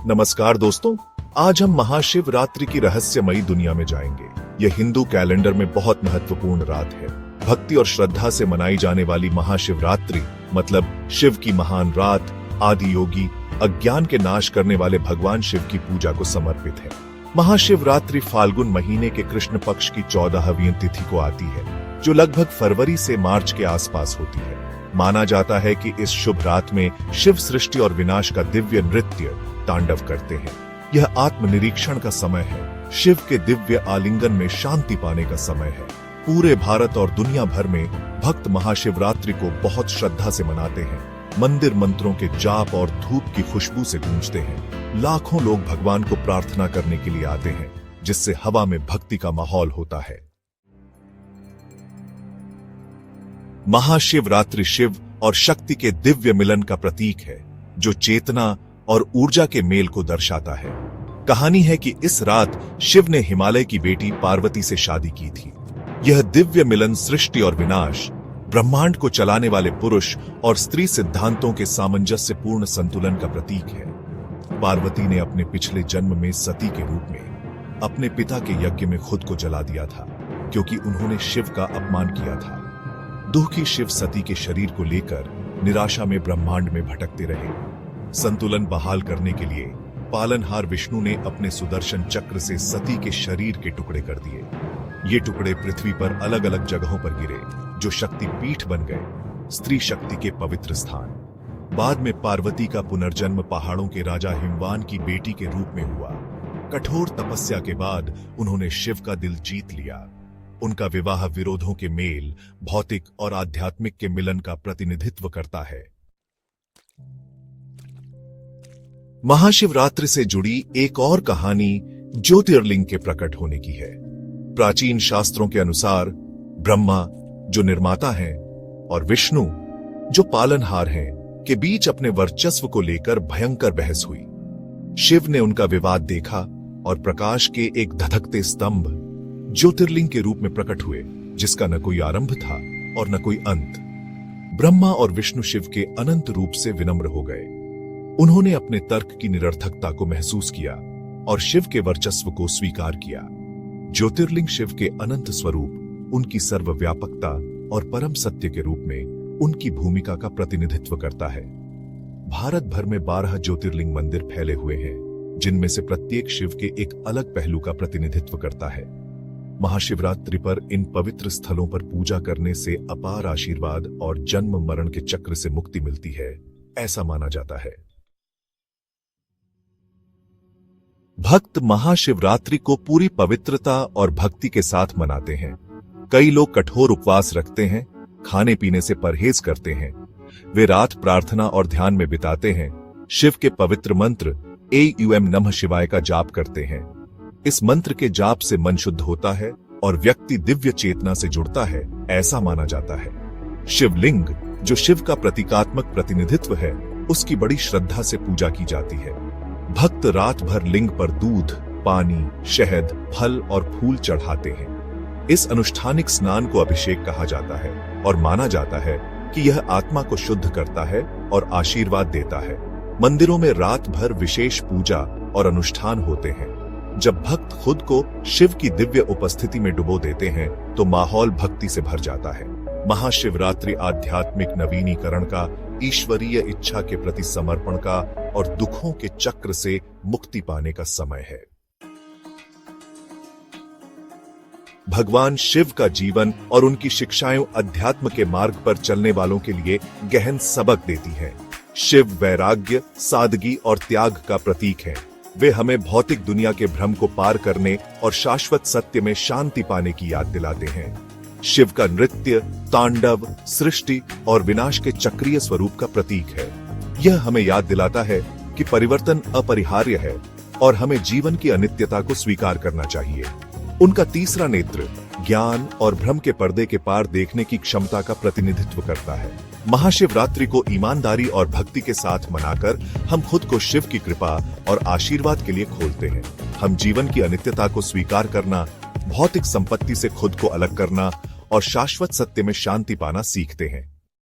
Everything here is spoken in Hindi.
नमस्कार दोस्तों, आज हम महाशिवरात्रि की रहस्यमयी दुनिया में जाएंगे। यह हिंदू कैलेंडर में बहुत महत्वपूर्ण रात है। भक्ति और श्रद्धा से मनाई जाने वाली महाशिवरात्रि मतलब शिव की महान रात, आदि योगी अज्ञान के नाश करने वाले भगवान शिव की पूजा को समर्पित है। महाशिवरात्रि फाल्गुन महीने के कृष्ण पक्ष की 14वीं तिथि को आती है, जो लगभग फरवरी से मार्च के आसपास होती है। माना जाता है कि इस शुभ रात में शिव सृष्टि और विनाश का दिव्य नृत्य तांडव करते हैं। यह आत्मनिरीक्षण का समय है, शिव के दिव्य आलिंगन में शांति पाने का समय है। पूरे भारत और दुनिया भर में भक्त महाशिवरात्रि को बहुत श्रद्धा से मनाते हैं। मंदिर मंत्रों के जाप और धूप की खुशबू से गूंजते हैं। लाखों लोग भगवान को प्रार्थना करने के लिए आते हैं, जिससे हवा में भक्ति का माहौल होता है। महाशिवरात्रि शिव और शक्ति के दिव्य मिलन का प्रतीक है, जो चेतना और ऊर्जा के मेल को दर्शाता है। कहानी है कि इस रात शिव ने हिमालय की बेटी पार्वती से शादी की थी। यह दिव्य मिलन सृष्टि और विनाश, ब्रह्मांड को चलाने वाले पुरुष और स्त्री सिद्धांतों के सामंजस्यपूर्ण संतुलन का प्रतीक है। पार्वती ने अपने पिछले जन्म में सती के रूप में अपने पिता के यज्ञ में खुद को जला दिया था, क्योंकि उन्होंने शिव का अपमान किया था। दुखी शिव सती के शरीर को लेकर निराशा में ब्रह्मांड में भटकते रहे। संतुलन बहाल करने के लिए पालनहार विष्णु ने अपने सुदर्शन चक्र से सती के शरीर के टुकड़े कर दिए। ये टुकड़े पृथ्वी पर अलग अलग जगहों पर गिरे, जो शक्ति पीठ बन गए, स्त्री शक्ति के पवित्र स्थान। बाद में पार्वती का पुनर्जन्म पहाड़ों के राजा हिमवान की बेटी के रूप में हुआ। कठोर तपस्या के बाद उन्होंने शिव का दिल जीत लिया। उनका विवाह विरोधों के मेल, भौतिक और आध्यात्मिक के मिलन का प्रतिनिधित्व करता है। महाशिवरात्रि से जुड़ी एक और कहानी ज्योतिर्लिंग के प्रकट होने की है। प्राचीन शास्त्रों के अनुसार ब्रह्मा, जो निर्माता हैं, और विष्णु, जो पालनहार हैं, के बीच अपने वर्चस्व को लेकर भयंकर बहस हुई। शिव ने उनका विवाद देखा और प्रकाश के एक धधकते स्तंभ ज्योतिर्लिंग के रूप में प्रकट हुए, जिसका न कोई आरंभ था और न कोई अंत। ब्रह्मा और विष्णु शिव के अनंत रूप से विनम्र हो गए। उन्होंने अपने तर्क की निरर्थकता को महसूस किया और शिव के वर्चस्व को स्वीकार किया। ज्योतिर्लिंग शिव के अनंत स्वरूप, उनकी सर्वव्यापकता और परम सत्य के रूप में उनकी भूमिका का प्रतिनिधित्व करता है। भारत भर में 12 ज्योतिर्लिंग मंदिर फैले हुए हैं, जिनमें से प्रत्येक शिव के एक अलग पहलू का प्रतिनिधित्व करता है। महाशिवरात्रि पर इन पवित्र स्थलों पर पूजा करने से अपार आशीर्वाद और जन्म मरण के चक्र से मुक्ति मिलती है, ऐसा माना जाता है। भक्त महाशिवरात्रि को पूरी पवित्रता और भक्ति के साथ मनाते हैं। कई लोग कठोर उपवास रखते हैं, खाने पीने से परहेज करते हैं। वे रात प्रार्थना और ध्यान में बिताते हैं। शिव के पवित्र मंत्र एम नमः शिवाय का जाप करते हैं। इस मंत्र के जाप से मन शुद्ध होता है और व्यक्ति दिव्य चेतना से जुड़ता है, ऐसा माना जाता है। शिवलिंग, जो शिव का प्रतीकात्मक प्रतिनिधित्व है, उसकी बड़ी श्रद्धा से पूजा की जाती है। भक्त रात भर लिंग पर दूध, पानी, शहद, फल और फूल चढ़ाते हैं। इस अनुष्ठानिक स्नान को अभिषेक कहा जाता है और माना जाता है कि यह आत्मा को शुद्ध करता है और आशीर्वाद देता है। मंदिरों में रात भर विशेष पूजा और अनुष्ठान होते हैं। जब भक्त खुद को शिव की दिव्य उपस्थिति में डुबो देते हैं, तो माहौल भक्ति से भर जाता है। महाशिवरात्रि आध्यात्मिक नवीनीकरण का, ईश्वरीय इच्छा के प्रति समर्पण का और दुखों के चक्र से मुक्ति पाने का समय है। भगवान शिव का जीवन और उनकी शिक्षाएं अध्यात्म के मार्ग पर चलने वालों के लिए गहन सबक देती हैं। शिव वैराग्य, सादगी और त्याग का प्रतीक है। वे हमें भौतिक दुनिया के भ्रम को पार करने और शाश्वत सत्य में शांति पाने की याद दिलाते हैं। शिव का नृत्य, तांडव, सृष्टि और विनाश के चक्रीय स्वरूप का प्रतीक है। यह हमें याद दिलाता है कि परिवर्तन अपरिहार्य है और हमें जीवन की अनित्यता को स्वीकार करना चाहिए। उनका तीसरा नेत्र ज्ञान और भ्रम के पर्दे के पार देखने की क्षमता का प्रतिनिधित्व करता है। महाशिवरात्रि को ईमानदारी और भक्ति के साथ मनाकर हम खुद को शिव की कृपा और आशीर्वाद के लिए खोलते हैं। हम जीवन की अनित्यता को स्वीकार करना, भौतिक संपत्ति से खुद को अलग करना और शाश्वत सत्य में शांति पाना सीखते हैं।